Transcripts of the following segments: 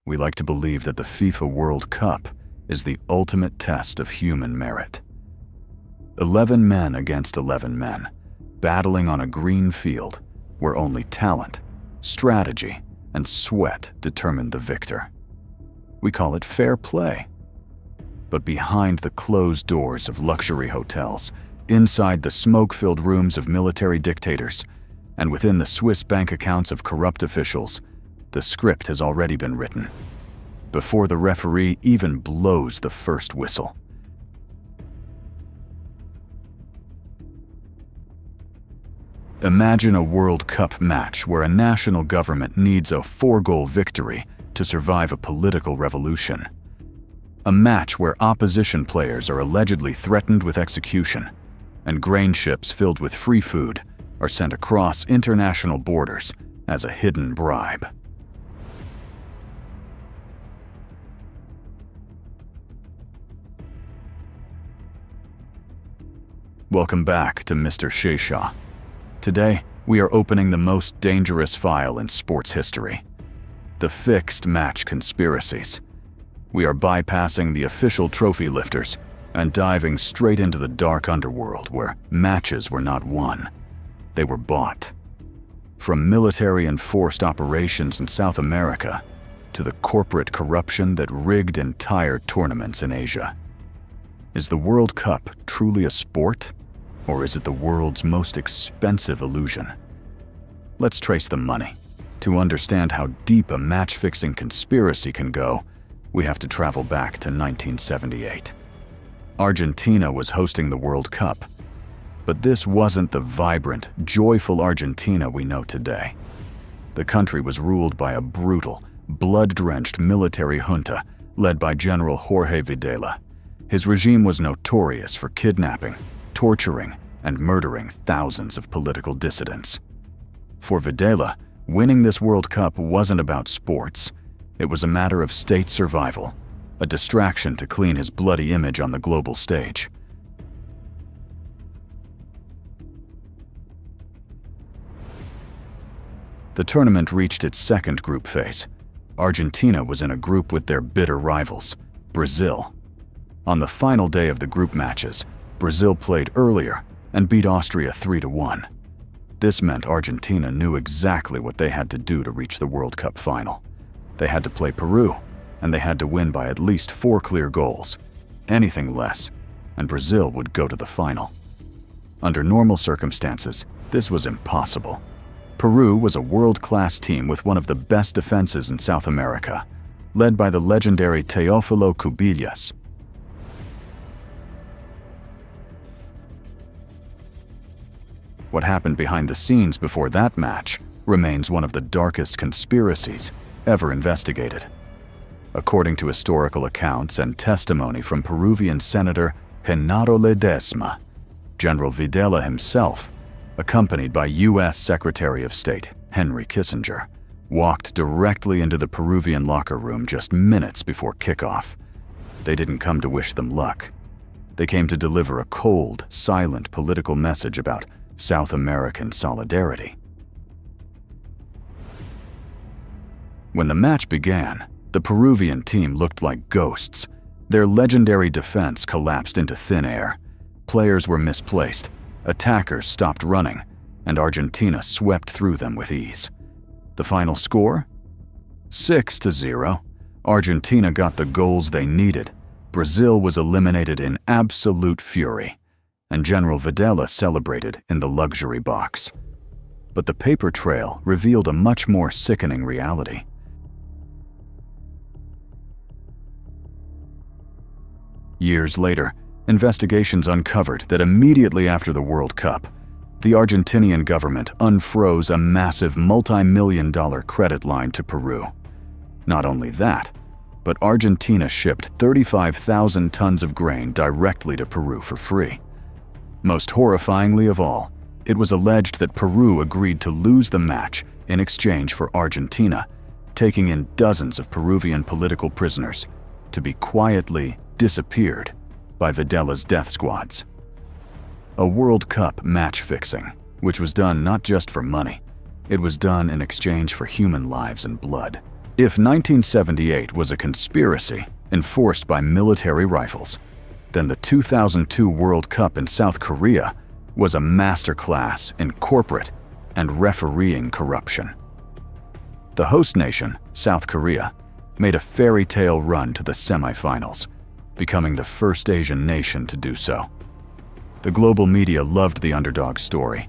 We like to believe that the FIFA World Cup is the ultimate test of human merit. 11 men against 11 men, battling on a green field where only talent, strategy, and sweat determined the victor. We call it fair play. But behind the closed doors of luxury hotels, inside the smoke-filled rooms of military dictators, and within the Swiss bank accounts of corrupt officials, the script has already been written, before the referee even blows the first whistle. Imagine a World Cup match where a national government needs a 4-goal victory to survive a political revolution. A match where opposition players are allegedly threatened with execution, and grain ships filled with free food are sent across international borders as a hidden bribe. Welcome back to Mr SheSha. Today, we are opening the most dangerous file in sports history, the Fixed Match Conspiracies. We are bypassing the official trophy lifters and diving straight into the dark underworld where matches were not won, they were bought. From military enforced operations in South America to the corporate corruption that rigged entire tournaments in Asia. Is the World Cup truly a sport? Or is it the world's most expensive illusion? Let's trace the money. To understand how deep a match-fixing conspiracy can go, we have to travel back to 1978. Argentina was hosting the World Cup. But this wasn't the vibrant, joyful Argentina we know today. The country was ruled by a brutal, blood-drenched military junta led by General Jorge Videla. His regime was notorious for kidnapping, torturing, and murdering thousands of political dissidents. For Videla, winning this World Cup wasn't about sports. It was a matter of state survival, a distraction to clean his bloody image on the global stage. The tournament reached its second group phase. Argentina was in a group with their bitter rivals, Brazil. On the final day of the group matches, Brazil played earlier and beat Austria 3-1. This meant Argentina knew exactly what they had to do to reach the World Cup final. They had to play Peru, and they had to win by at least 4 clear goals. Anything less, and Brazil would go to the final. Under normal circumstances, this was impossible. Peru was a world-class team with one of the best defenses in South America, led by the legendary Teófilo Cubillas. What happened behind the scenes before that match remains one of the darkest conspiracies ever investigated. According to historical accounts and testimony from Peruvian Senator Genaro Ledesma, General Videla himself, accompanied by U.S. Secretary of State Henry Kissinger, walked directly into the Peruvian locker room just minutes before kickoff. They didn't come to wish them luck. They came to deliver a cold, silent political message about South American solidarity. When the match began, the Peruvian team looked like ghosts. Their legendary defense collapsed into thin air. Players were misplaced, attackers stopped running, and Argentina swept through them with ease. The final score? 6-0. Argentina got the goals they needed. Brazil was eliminated in absolute fury, and General Videla celebrated in the luxury box. But the paper trail revealed a much more sickening reality. Years later, investigations uncovered that immediately after the World Cup, the Argentinian government unfroze a massive multi-million-dollar credit line to Peru. Not only that, but Argentina shipped 35,000 tons of grain directly to Peru for free. Most horrifyingly of all, it was alleged that Peru agreed to lose the match in exchange for Argentina, taking in dozens of Peruvian political prisoners to be quietly disappeared by Videla's death squads. A World Cup match fixing, which was done not just for money, it was done in exchange for human lives and blood. If 1978 was a conspiracy enforced by military rifles, then the 2002 World Cup in South Korea was a masterclass in corporate and refereeing corruption. The host nation, South Korea, made a fairy tale run to the semifinals, becoming the first Asian nation to do so. The global media loved the underdog story,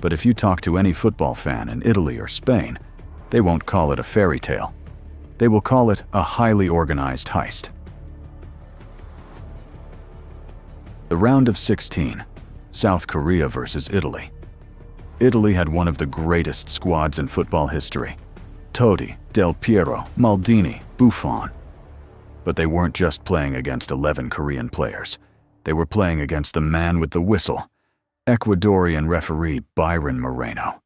but if you talk to any football fan in Italy or Spain, they won't call it a fairy tale. They will call it a highly organized heist. The round of 16, South Korea versus Italy. Italy had one of the greatest squads in football history: Totti, Del Piero, Maldini, Buffon. But they weren't just playing against 11 Korean players. They were playing against the man with the whistle, Ecuadorian referee Byron Moreno.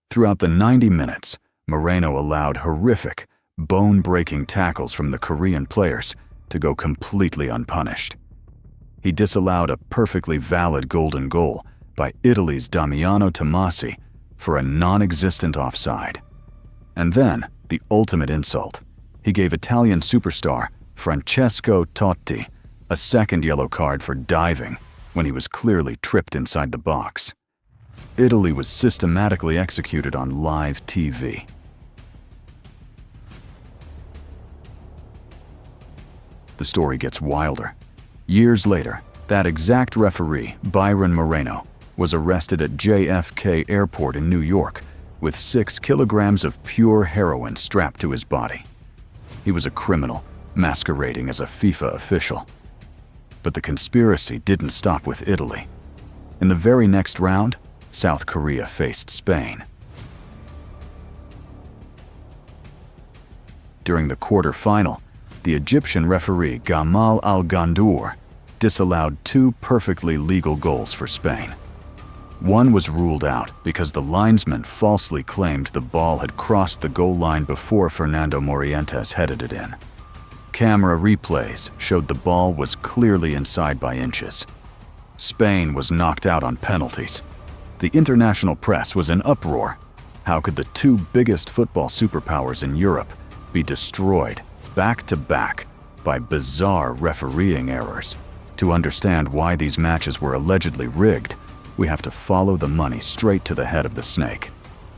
Throughout the 90 minutes, Moreno allowed horrific, bone-breaking tackles from the Korean players to go completely unpunished. He disallowed a perfectly valid golden goal by Italy's Damiano Tomasi for a non-existent offside. And then, the ultimate insult, he gave Italian superstar Francesco Totti a second yellow card for diving when he was clearly tripped inside the box. Italy was systematically executed on live TV. The story gets wilder. Years later, that exact referee, Byron Moreno, was arrested at JFK Airport in New York with 6 kilograms of pure heroin strapped to his body. He was a criminal, masquerading as a FIFA official. But the conspiracy didn't stop with Italy. In the very next round, South Korea faced Spain. During the quarter-final, the Egyptian referee Gamal Al-Gandour disallowed 2 perfectly legal goals for Spain. One was ruled out because the linesman falsely claimed the ball had crossed the goal line before Fernando Morientes headed it in. Camera replays showed the ball was clearly inside by inches. Spain was knocked out on penalties. The international press was in uproar. How could the 2 biggest football superpowers in Europe be destroyed back-to-back by bizarre refereeing errors? To understand why these matches were allegedly rigged, we have to follow the money straight to the head of the snake,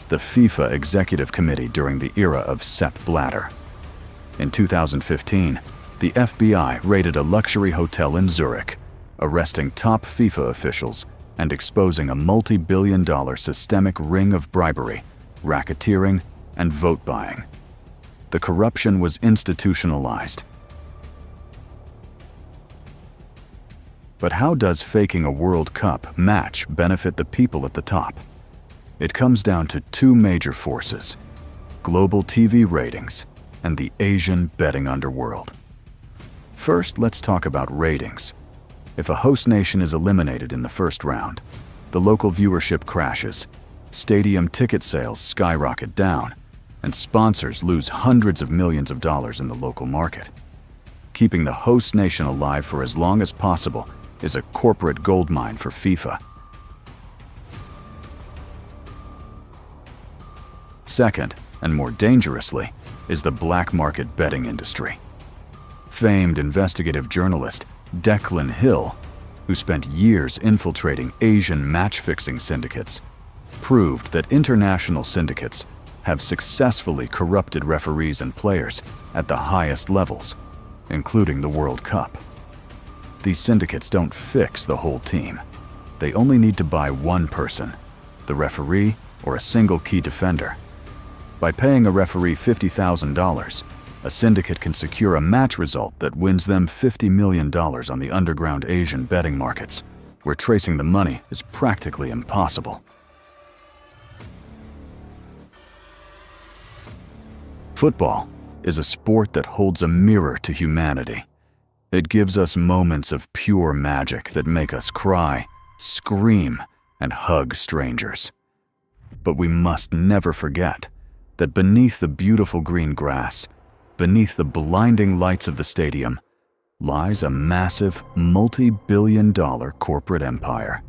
the FIFA Executive Committee during the era of Sepp Blatter. In 2015, the FBI raided a luxury hotel in Zurich, arresting top FIFA officials and exposing a multi-billion-dollar systemic ring of bribery, racketeering, and vote buying. The corruption was institutionalized. But how does faking a World Cup match benefit the people at the top? It comes down to 2 major forces: global TV ratings and the Asian betting underworld. First, let's talk about ratings. If a host nation is eliminated in the first round, the local viewership crashes, stadium ticket sales skyrocket down, and sponsors lose hundreds of millions of dollars in the local market. Keeping the host nation alive for as long as possible is a corporate goldmine for FIFA. Second, and more dangerously, is the black market betting industry. Famed investigative journalist Declan Hill, who spent years infiltrating Asian match-fixing syndicates, proved that international syndicates have successfully corrupted referees and players at the highest levels, including the World Cup. These syndicates don't fix the whole team. They only need to buy one person, the referee or a single key defender. By paying a referee $50,000, a syndicate can secure a match result that wins them $50 million on the underground Asian betting markets, where tracing the money is practically impossible. Football is a sport that holds a mirror to humanity. It gives us moments of pure magic that make us cry, scream, and hug strangers. But we must never forget that beneath the beautiful green grass, beneath the blinding lights of the stadium, lies a massive, multi-billion-dollar corporate empire.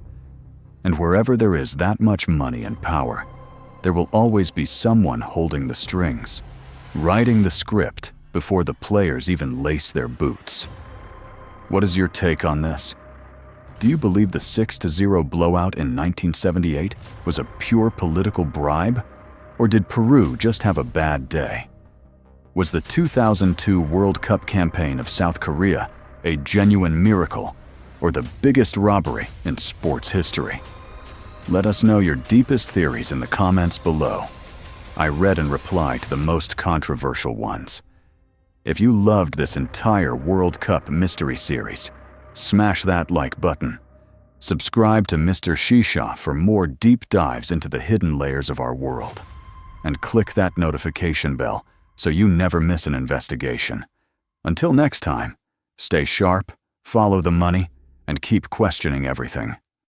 And wherever there is that much money and power, there will always be someone holding the strings. writing the script before the players even lace their boots. What is your take on this? Do you believe the 6-0 blowout in 1978 was a pure political bribe? Or did Peru just have a bad day? Was the 2002 World Cup campaign of South Korea a genuine miracle or the biggest robbery in sports history? Let us know your deepest theories in the comments below. I read and replied to the most controversial ones. If you loved this entire World Cup mystery series, smash that like button. Subscribe to Mr SheSha for more deep dives into the hidden layers of our world. And click that notification bell so you never miss an investigation. Until next time, stay sharp, follow the money, and keep questioning everything.